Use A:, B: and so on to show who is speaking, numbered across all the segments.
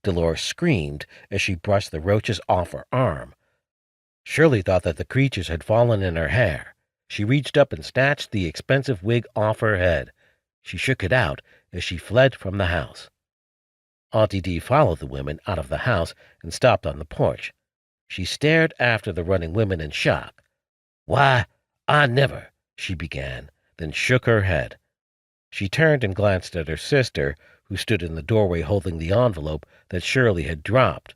A: Dolores screamed as she brushed the roaches off her arm. Shirley thought that the creatures had fallen in her hair. She reached up and snatched the expensive wig off her head. She shook it out as she fled from the house. Auntie Dee followed the women out of the house and stopped on the porch. She stared after the running women in shock. "Why, I never," she began, then shook her head. She turned and glanced at her sister, who stood in the doorway holding the envelope that Shirley had dropped.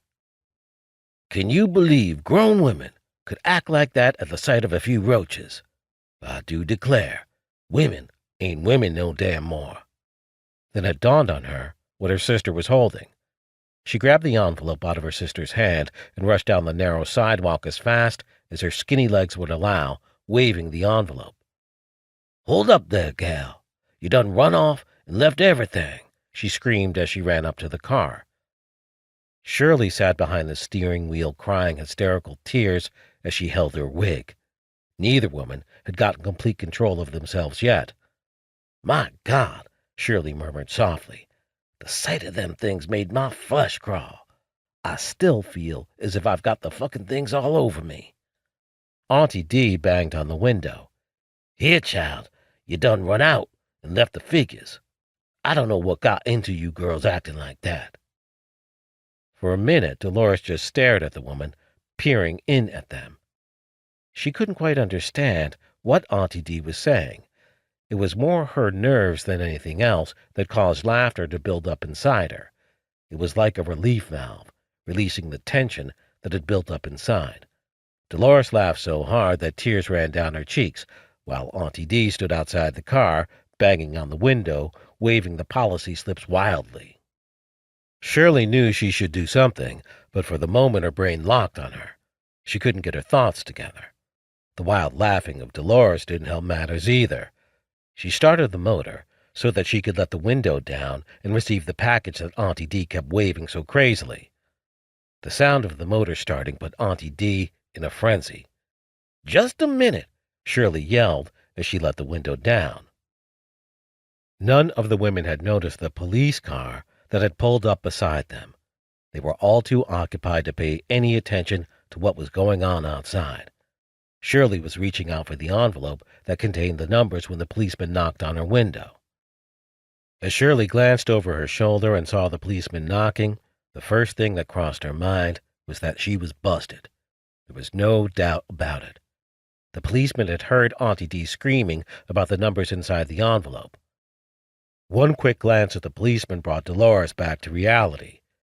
A: "Can you believe grown women could act like that at the sight of a few roaches? I do declare, women ain't women no damn more." Then it dawned on her what her sister was holding. She grabbed the envelope out of her sister's hand and rushed down the narrow sidewalk as fast as her skinny legs would allow, waving the envelope. "Hold up there, gal. You done run off and left everything," she screamed as she ran up to the car. Shirley sat behind the steering wheel crying hysterical tears as she held her wig. Neither woman had gotten complete control of themselves yet. "My God," Shirley murmured softly. "The sight of them things made my flesh crawl. I still feel as if I've got the fucking things all over me." Auntie Dee banged on the window. "Here, child, you done run out and left the figures. I don't know what got into you girls acting like that." For a minute, Dolores just stared at the woman, peering in at them. She couldn't quite understand what Auntie Dee was saying. It was more her nerves than anything else that caused laughter to build up inside her. It was like a relief valve, releasing the tension that had built up inside. Dolores laughed so hard that tears ran down her cheeks, while Auntie Dee stood outside the car, banging on the window, waving the policy slips wildly. Shirley knew she should do something, but for the moment her brain locked on her. She couldn't get her thoughts together. The wild laughing of Dolores didn't help matters either. She started the motor so that she could let the window down and receive the package that Auntie Dee kept waving so crazily. The sound of the motor starting put Auntie Dee in a frenzy. "Just a minute," Shirley yelled as she let the window down. None of the women had noticed the police car that had pulled up beside them. They were all too occupied to pay any attention to what was going on outside. Shirley was reaching out for the envelope that contained the numbers when the policeman knocked on her window. As Shirley glanced over her shoulder and saw the policeman knocking, the first thing that crossed her mind was that she was busted. There was no doubt about it. The policeman had heard Auntie Dee screaming about the numbers inside the envelope. One quick glance at the policeman brought Dolores back to reality.